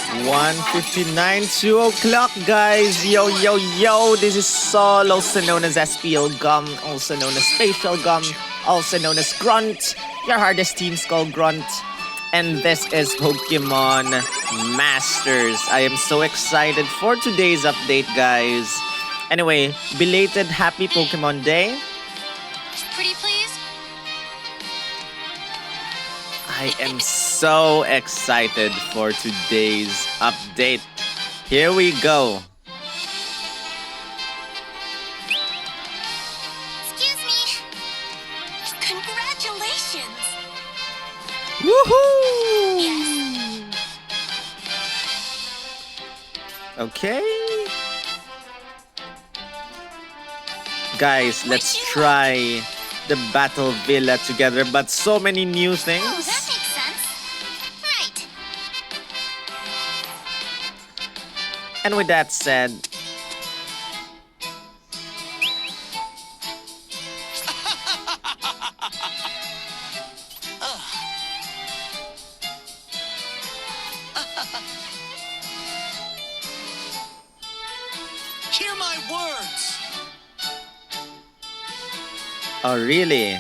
1:59, 2 o'clock, guys. Yo, yo, yo. This is Sol, also known as SPL Gum, also known as Spatial Gum, also known as Grunt, your hardest team skull Grunt. And this is Pokemon Masters. I am so excited for today's update, guys. Anyway, belated happy Pokemon Day. Pretty please? I am so excited for today's update. Here we go. Excuse me. Congratulations. Woohoo! Yes. Okay. Guys, let's try the Battle Villa together, but so many new things. Oh, that makes sense. Right. And with that said, Hear my words. oh really?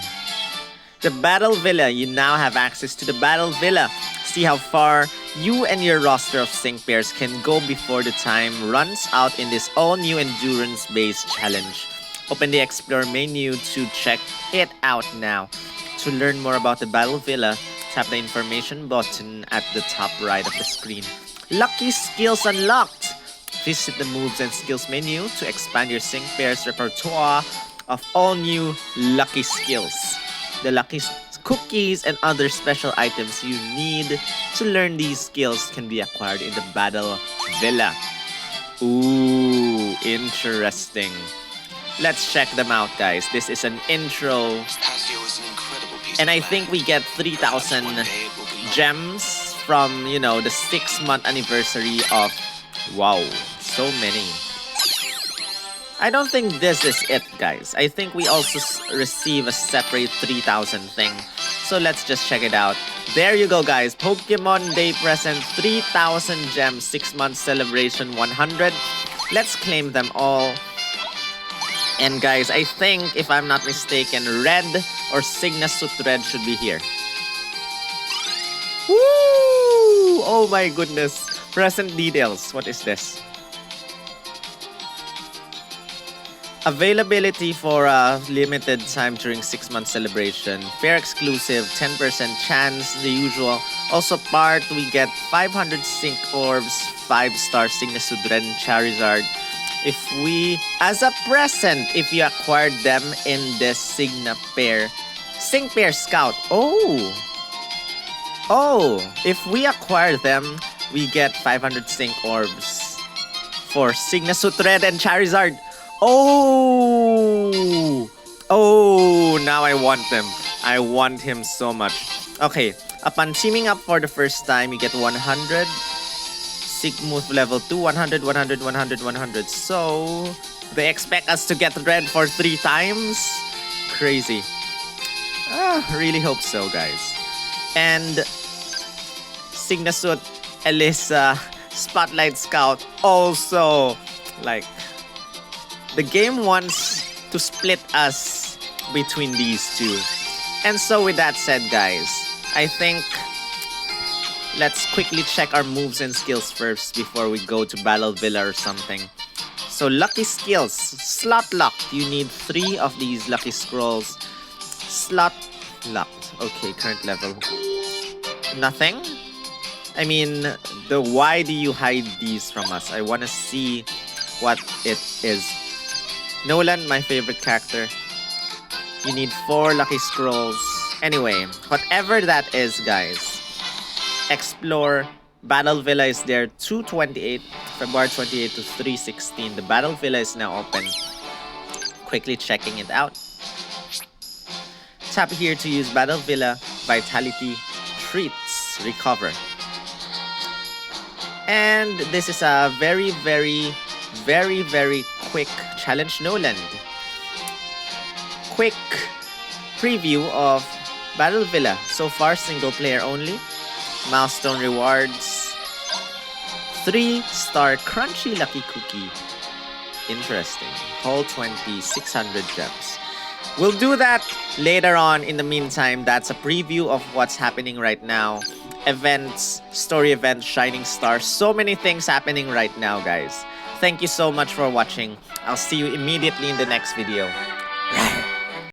The Battle Villa, you now have access to the Battle Villa. See how far you and your roster of sync pairs can go before the time runs out in this all-new endurance-based challenge. Open the Explore menu to check it out now. To learn more about the Battle Villa, tap the information button at the top right of the screen. Lucky Skills unlocked! Visit the Moves and Skills menu to expand your sync pairs repertoire of all new Lucky Skills. The Lucky Cookies and other special items you need to learn these skills can be acquired in the Battle Villa. Ooh, interesting. Let's check them out, guys. This is an intro, Passio is an incredible piece and of I land. think we get 3,000 One day it will be gems from, the 6-month anniversary of... Wow, so many. I don't think this is it, guys. I think we also receive a separate 3,000 thing. So let's just check it out. There you go, guys. Pokemon Day present, 3,000 gems, 6-month celebration, 100. Let's claim them all. And guys, I think, if I'm not mistaken, Red or Signasut Red should be here. Woo! Oh my goodness. Present details. What is this? Availability for a limited time during 6-month celebration. Fair exclusive, 10% chance, the usual. Also part, we get 500 Sync Orbs, 5-star Signasudren Charizard. If we, as a present, if you acquired them in this Sync Pair Scout. Oh, if we acquire them, we get 500 Sync Orbs for Signasutred and Charizard. Oh, now I want them. I want him so much. Okay, upon teaming up for the first time, you get 100. Sigmouth level 2, 100, 100, 100, 100. So, they expect us to get red for 3 times? Crazy. Really hope so, guys. And Signasut, Elisa, Spotlight Scout also, like, the game wants to split us between these two. And so with that said, guys, I think let's quickly check our moves and skills first before we go to Battle Villa or something. So lucky skills, slot locked. You need 3 of these lucky scrolls. Slot locked. Okay, current level. Nothing? I mean, why do you hide these from us? I want to see what it is. Nolan, my favorite character. You need 4 lucky scrolls. Anyway, whatever that is, guys. Explore. Battle Villa is there 2/28, February 28 to 3/16. The Battle Villa is now open. Quickly checking it out. Tap here to use Battle Villa Vitality Treats Recover. And this is a very, very, very, very quick challenge, Noland. Quick preview of Battle Villa. So far, single player only. Milestone rewards. 3-star crunchy lucky cookie. Interesting. Whole 20, 600 gems. We'll do that later on. In the meantime, that's a preview of what's happening right now. Events, story events, Shining Stars. So many things happening right now, guys. Thank you so much for watching. I'll see you immediately in the next video.